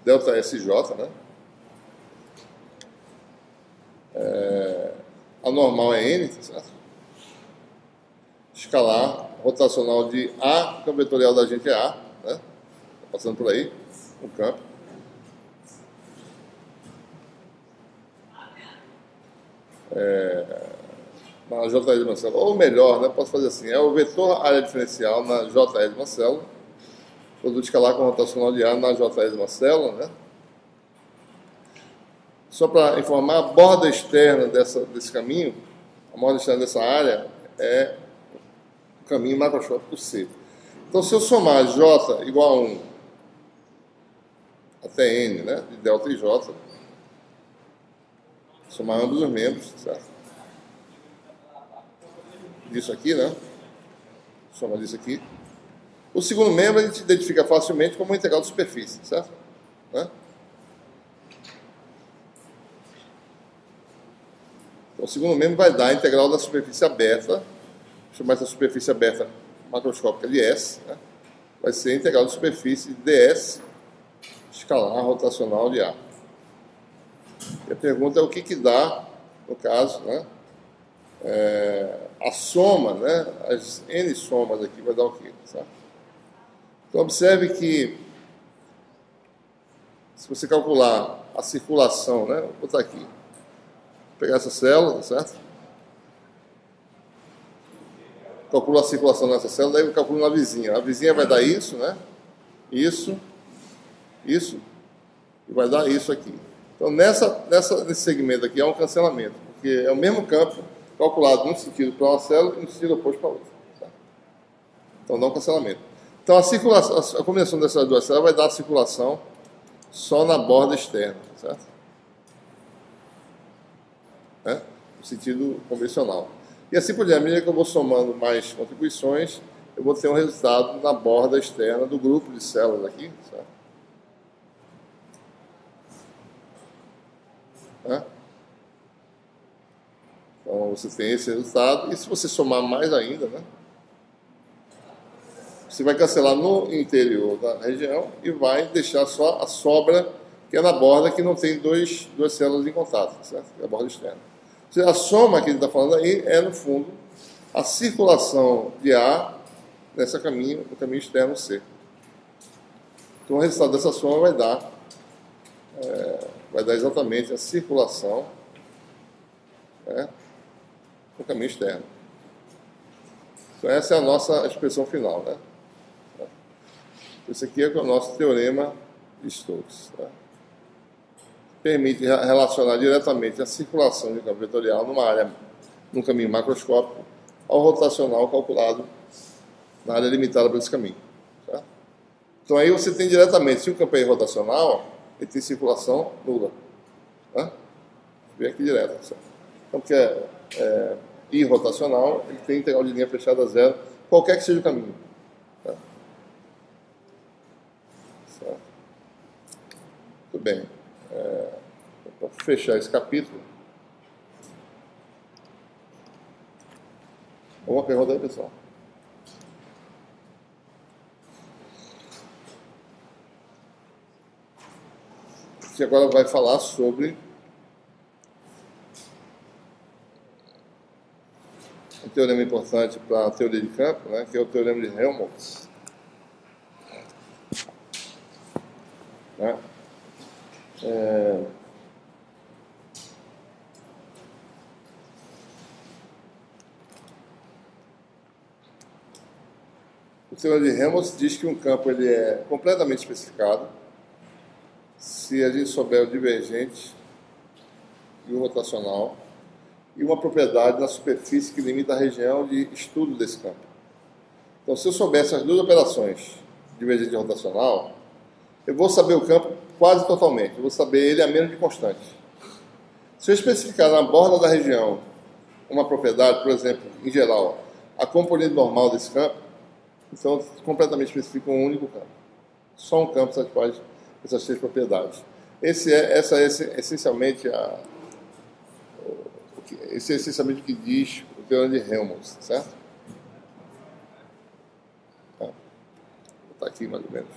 delta SJ, né? A normal é N, tá certo? Escalar rotacional de A, o campo vetorial da gente é A, né? Tá passando por aí, o campo. Na JL de uma célula, ou melhor, né, posso fazer assim, é o vetor área diferencial na JL de uma célula, produto escalar com rotacional de A na JL de uma célula, né? Só para informar, a borda externa desse caminho, a borda externa dessa área é o caminho macroscópico C. Então, se eu somar J igual a 1 até N, né, de delta e J, somar ambos os membros, certo? Disso aqui, né? Soma disso aqui. O segundo membro a gente identifica facilmente como integral de superfície, certo? Né? Então, o segundo membro vai dar a integral da superfície aberta, chamar essa superfície aberta macroscópica de S, né? Vai ser a integral de superfície ds escalar rotacional de A. E a pergunta é o que dá, no caso, né? A soma, né? As N somas aqui vai dar o quê? Certo? Então, observe que se você calcular a circulação, né? Vou botar aqui. Vou pegar essa célula, certo? Calculo a circulação nessa célula, daí eu calculo na vizinha. A vizinha vai dar isso, né? Isso, e vai dar isso aqui. Então, nesse segmento aqui há um cancelamento, porque é o mesmo campo calculado num sentido para uma célula e no sentido oposto para outra. Tá? Então, dá um cancelamento. Então, a combinação dessas duas células vai dar a circulação só na borda externa, certo? Né? No sentido convencional. E assim por diante, à medida que eu vou somando mais contribuições, eu vou ter um resultado na borda externa do grupo de células aqui, certo? Né? Então você tem esse resultado, e se você somar mais ainda, né? Você vai cancelar no interior da região e vai deixar só a sobra, que é na borda, que não tem duas células em contato, certo? É a borda externa. A soma que ele está falando aí é, no fundo, a circulação de A nesse caminho, no caminho externo C. Então, o resultado dessa soma vai dar exatamente a circulação, né, no caminho externo. Então, essa é a nossa expressão final, né? Esse aqui é o nosso teorema de Stokes. Tá? Permite relacionar diretamente a circulação de campo vetorial num caminho macroscópico ao rotacional calculado na área limitada por esse caminho. Tá? Então aí você tem diretamente, se o campo é irrotacional, ele tem circulação nula. Tá? Vem aqui direto. Certo? Então, porque é irrotacional, ele tem integral de linha fechada a zero, qualquer que seja o caminho. Tá? Certo? Muito bem. Para fechar esse capítulo, uma pergunta aí, pessoal. Que agora vai falar sobre um teorema importante para a teoria de campo, né, que é o teorema de Helmholtz. Né? O teorema de Helmholtz diz que um campo ele é completamente especificado se a gente souber o divergente e o rotacional e uma propriedade na superfície que limita a região de estudo desse campo. Então, se eu soubesse as duas operações, divergente e rotacional, eu vou saber o campo quase totalmente, eu vou saber ele a menos de constante. Se eu especificar na borda da região uma propriedade, por exemplo, em geral, a componente normal desse campo, então eu completamente especifico um único campo. Só um campo satisfaz essas três propriedades. Essa é essencialmente esse é essencialmente o que diz o teorema de Helmholtz, certo? Tá. Vou botar aqui mais ou menos.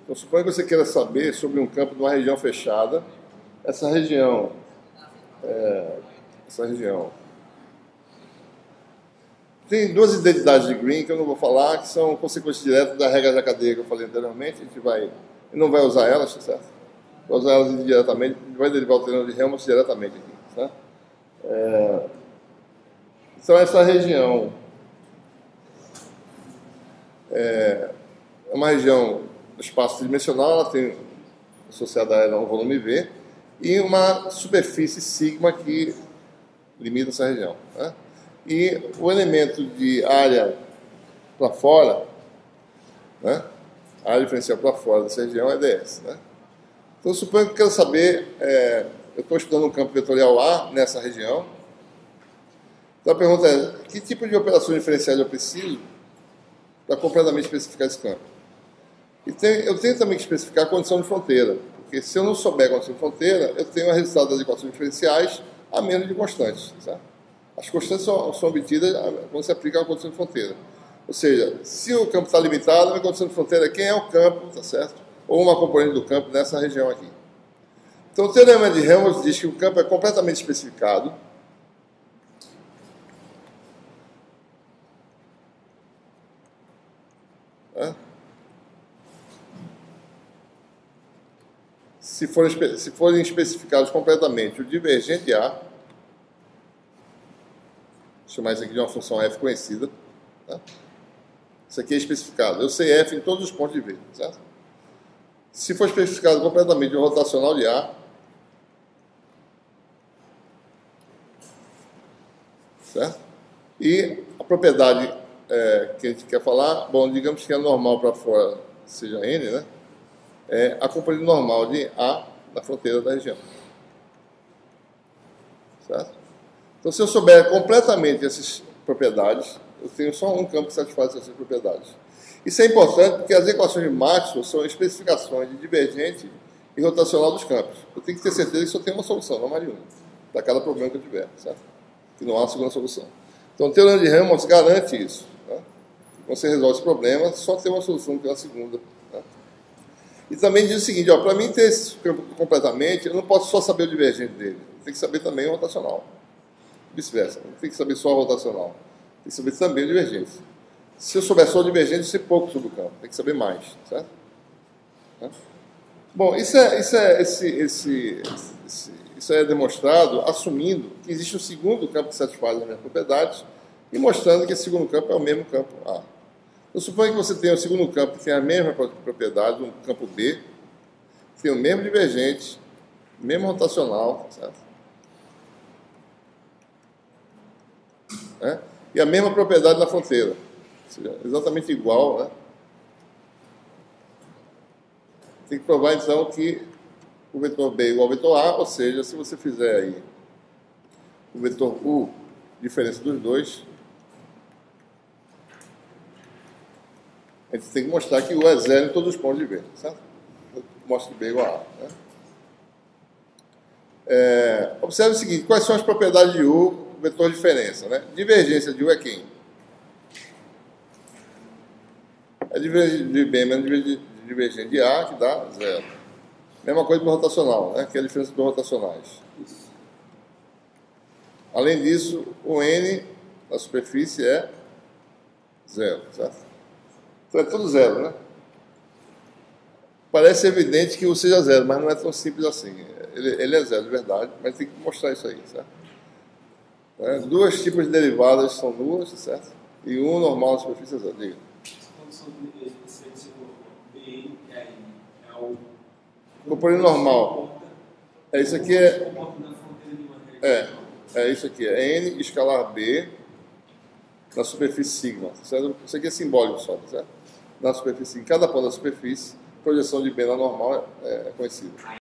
Então, suponha que você queira saber sobre um campo de uma região fechada. Essa região tem duas identidades de Green que eu não vou falar, que são consequências diretas da regra da cadeia que eu falei anteriormente. A gente não vai usar elas, tá certo? Vai usar elas indiretamente, a gente vai derivar o teorema de Helmholtz diretamente aqui, certo? Então, essa região é uma região do espaço tridimensional, ela tem associada a ela um volume V e uma superfície sigma que limita essa região, né? E o elemento de área para fora, né? A área diferencial para fora dessa região é ds, né? Então, suponho que eu quero saber, eu estou estudando um campo vetorial A nessa região. Então, a pergunta é, que tipo de operações diferenciais eu preciso para completamente especificar esse campo? E eu tenho também que especificar a condição de fronteira, porque se eu não souber a condição de fronteira, eu tenho o resultado das equações diferenciais a menos de constantes, certo? As constantes são obtidas quando se aplica a condição de fronteira. Ou seja, se o campo está limitado, a condição de fronteira é quem é o campo, tá certo? Ou uma componente do campo nessa região aqui. Então, o teorema de Helmholtz diz que o campo é completamente especificado se forem especificados completamente o divergente A, vou chamar isso aqui de uma função f conhecida, tá? Isso aqui é especificado. Eu sei f em todos os pontos de V, certo? Se for especificado completamente o rotacional de A, certo? E a propriedade que a gente quer falar, bom, digamos que a normal para fora seja n, né? É a componente normal de A na fronteira da região. Certo? Então, se eu souber completamente essas propriedades, eu tenho só um campo que satisfaz essas propriedades. Isso é importante porque as equações de Maxwell são especificações de divergente e rotacional dos campos. Eu tenho que ter certeza que só tem uma solução, não mais de uma, para cada problema que eu tiver, certo? Que não há uma segunda solução. Então, o teorema de Helmholtz garante isso. Tá? Quando você resolve esse problema, só tem uma solução que é a segunda. Tá? E também diz o seguinte, para mim ter esse campo completamente, eu não posso só saber o divergente dele, eu tenho que saber também o rotacional. Vice-versa, não tem que saber só o rotacional, tem que saber também o divergente. Se eu souber só o divergente, eu sei pouco sobre o campo, tem que saber mais, certo? Bom, isso é demonstrado assumindo que existe um segundo campo que satisfaz as mesmas propriedades e mostrando que esse segundo campo é o mesmo campo A. Eu suponho que você tenha o segundo campo que tem a mesma propriedade, um campo B, que tem o mesmo divergente, mesmo rotacional, certo? E a mesma propriedade na fronteira, ou seja, exatamente igual, né? Tem que provar, então, que o vetor B é igual ao vetor A, ou seja, se você fizer aí o vetor U, diferença dos dois, a gente tem que mostrar que U é zero em todos os pontos de V, certo? Eu mostro que B é igual a A. Né? Observe o seguinte, quais são as propriedades de U, vetor diferença, né? Divergência de U é quem? É divergente de B menos divergente de A, que dá zero. Mesma coisa para o rotacional, né? Que é a diferença dos rotacionais. Além disso, o N na superfície é zero, certo? Então é tudo zero, né? Parece evidente que U seja zero, mas não é tão simples assim. Ele é zero, de verdade, mas tem que mostrar isso aí, certo? Duas tipos de derivadas são nulas, certo? E um normal na superfície é zero. Diga. Componente normal. Isso aqui é isso aqui. É N escalar B na superfície sigma. Certo? Isso aqui é simbólico só, certo? Na superfície, em cada ponto da superfície, projeção de B na normal é conhecida.